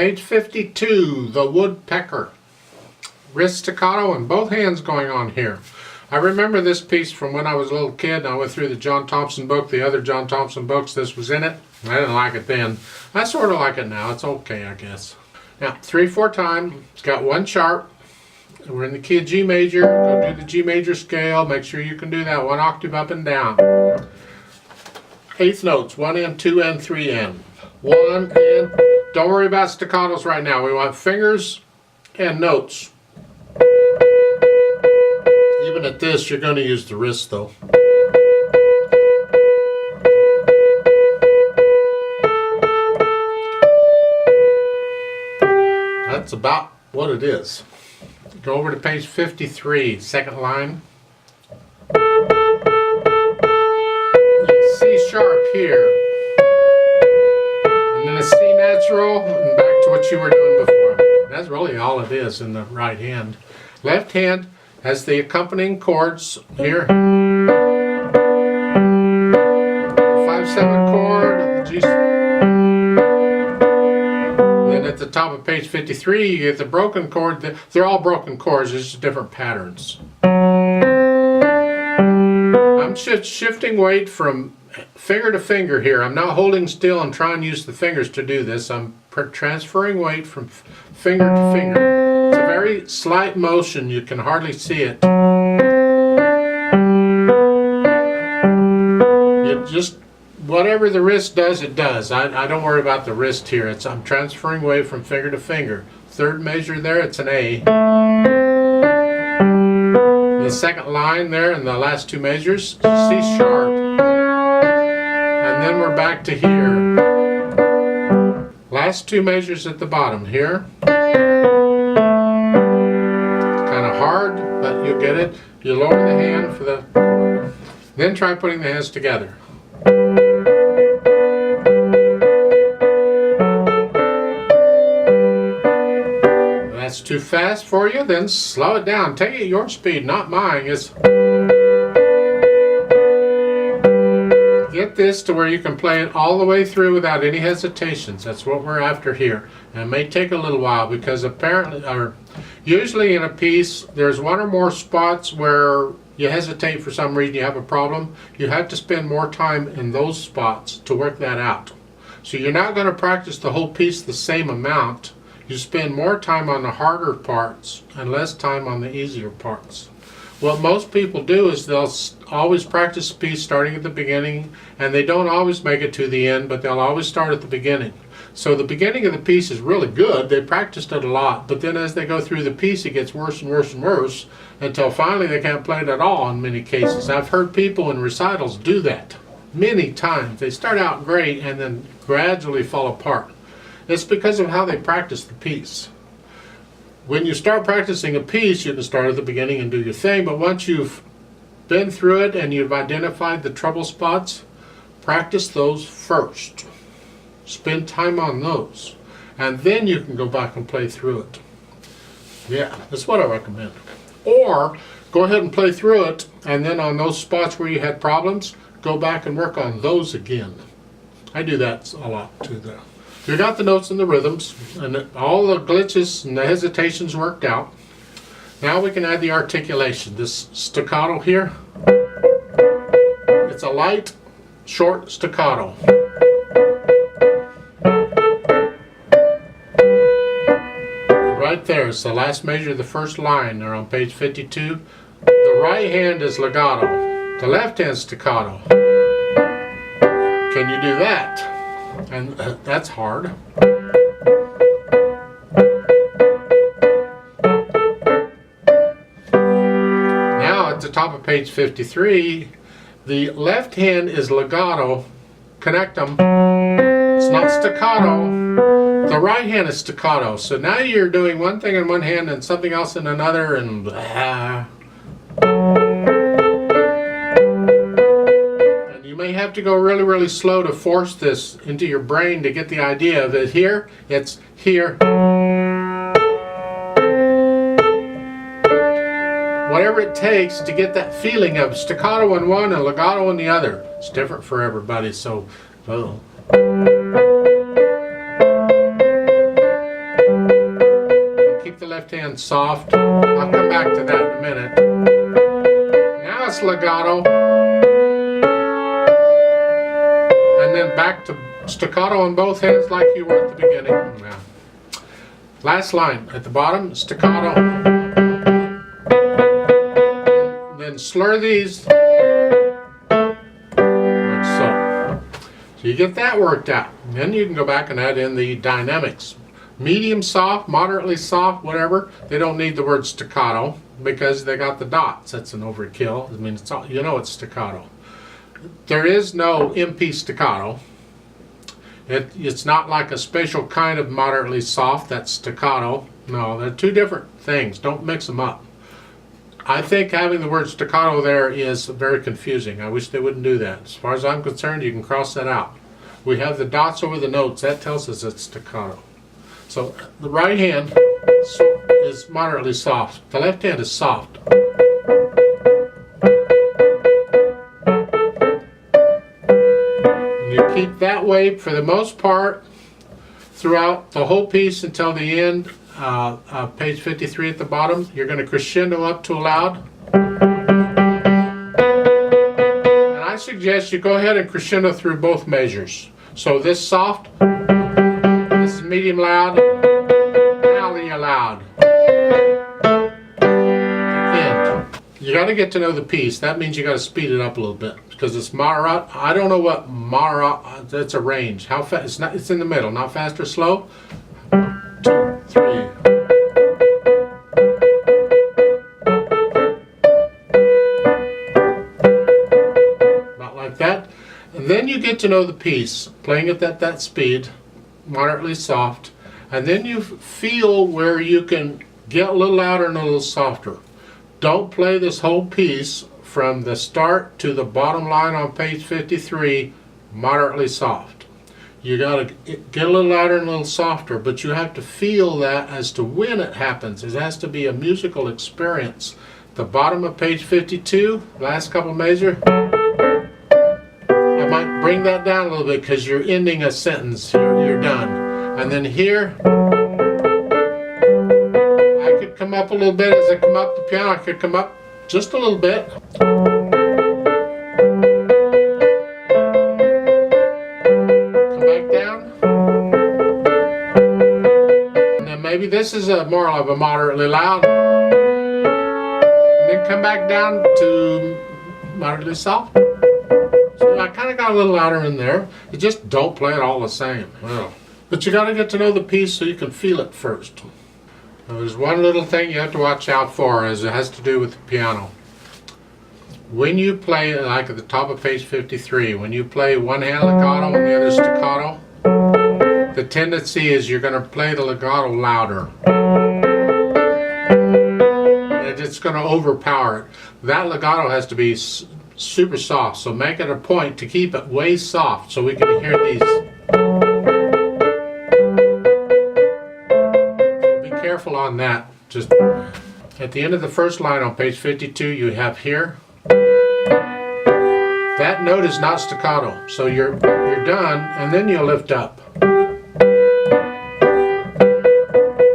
Page 52, the Woodpecker. Wrist staccato and both hands going on here. I remember this piece from when I was a little kid and I went through the John Thompson book, the other John Thompson books. This was in it. I didn't like it then. I sort of like it now. It's okay, I guess. Now, 3/4 time. It's got one sharp. We're in the key of G major. Go do the G major scale. Make sure you can do that 1 octave up and down. Eighth notes, 1N, 2N, 3N. 1N. Don't worry about staccatos right now. We want fingers and notes. Even at this, you're going to use the wrist though. That's about what it is. Go over to page 53, second line. C sharp here. And then a C natural, and back to what you were doing before. That's really all it is in the right hand. Left hand has the accompanying chords here. 5/7 chord, the G. Then at the top of page 53, you get the broken chord. They're all broken chords, it's just different patterns. I'm shifting weight from finger to finger here. I'm not holding still and trying to use the fingers to do this. I'm transferring weight from finger to finger. It's a very slight motion. You can hardly see it. You just, whatever the wrist does, it does. I don't worry about the wrist here. I'm transferring weight from finger to finger. Third measure there, it's an A. The second line there in the last two measures, C sharp. And then we're back to here. Last two measures at the bottom here. Kind of hard, but you'll get it. You lower the hand for the... Then try putting the hands together. That's too fast for you, then slow it down. Take it at your speed, not mine. Get this to where you can play it all the way through without any hesitations. That's what we're after here. And it may take a little while because apparently, or usually in a piece, there's one or more spots where you hesitate for some reason, you have a problem. You have to spend more time in those spots to work that out. So you're not going to practice the whole piece the same amount. You spend more time on the harder parts and less time on the easier parts. What most people do is they'll always practice a piece starting at the beginning, and they don't always make it to the end, but they'll always start at the beginning. So the beginning of the piece is really good. They practiced it a lot, but then as they go through the piece, it gets worse and worse and worse until finally they can't play it at all in many cases. I've heard people in recitals do that many times. They start out great and then gradually fall apart. It's because of how they practice the piece. When you start practicing a piece, you can start at the beginning and do your thing, but once you've been through it and you've identified the trouble spots, practice those first. Spend time on those, and then you can go back and play through it. Yeah, that's what I recommend. Or go ahead and play through it, and then on those spots where you had problems, go back and work on those again. I do that a lot too there. You got the notes and the rhythms, and all the glitches and the hesitations worked out. Now we can add the articulation. This staccato here, it's a light, short staccato. Right there, it's the last measure of the first line there on page 52. The right hand is legato, the left hand staccato. Can you do that? And that's hard. Now at the top of page 53, the left hand is legato, connect them. It's not staccato. The right hand is staccato. So now you're doing one thing in one hand and something else in another, and you may have to go really, really slow to force this into your brain to get the idea of it. Here, it's here. Whatever it takes to get that feeling of staccato in one and legato in the other. It's different for everybody, so. left hand soft. I'll come back to that in a minute. Now it's legato. And then back to staccato on both hands like you were at the beginning. Now, last line at the bottom, staccato. And then slur these like so. So you get that worked out. And then you can go back and add in the dynamics. Medium soft, moderately soft, whatever. They don't need the word staccato because they got the dots. That's an overkill. I mean, it's all, you know it's staccato. There is no MP staccato. It's not like a special kind of moderately soft that's staccato. No, they're two different things. Don't mix them up. I think having the word staccato there is very confusing. I wish they wouldn't do that. As far as I'm concerned, you can cross that out. We have the dots over the notes. That tells us it's staccato. So the right hand is moderately soft. The left hand is soft. You keep that way for the most part throughout the whole piece until the end, page 53 at the bottom. You're going to crescendo up to a loud. And I suggest you go ahead and crescendo through both measures. So this soft, this is medium loud, now the loud. End. You got to get to know the piece. That means you got to speed it up a little bit. Because it's Marat, I don't know what Marat, that's a range. How fast? It's not. It's in the middle, not fast or slow. 2, 3. About like that. And then you get to know the piece, playing it at that speed, moderately soft. And then you feel where you can get a little louder and a little softer. Don't play this whole piece from the start to the bottom line on page 53, moderately soft. You got to get a little louder and a little softer, but you have to feel that as to when it happens. It has to be a musical experience. The bottom of page 52, last couple measure, I might bring that down a little bit because you're ending a sentence. You're done. And then here, I could come up a little bit as I come up the piano. I could come up just a little bit. Come back down. And then maybe this is more of a moderately loud. And then come back down to moderately soft. So I kind of got a little louder in there. You just don't play it all the same. Well, but you got to get to know the piece so you can feel it first. There's one little thing you have to watch out for, as it has to do with the piano. When you play, like at the top of page 53, when you play one hand legato and the other staccato, the tendency is you're going to play the legato louder. And it's going to overpower it. That legato has to be super soft, so make it a point to keep it way soft so we can hear these. Careful on that. Just at the end of the first line on page 52, you have here. That note is not staccato, so you're done, and then you lift up.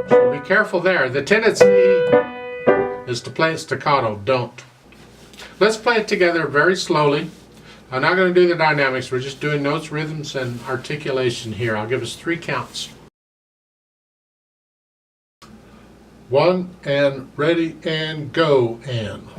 So be careful there. The tendency is to play it staccato. Don't. Let's play it together very slowly. I'm not going to do the dynamics. We're just doing notes, rhythms, and articulation here. I'll give us 3 counts. 1 and ready and go and.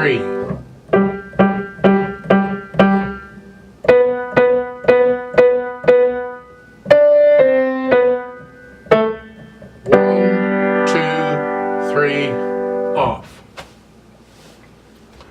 3.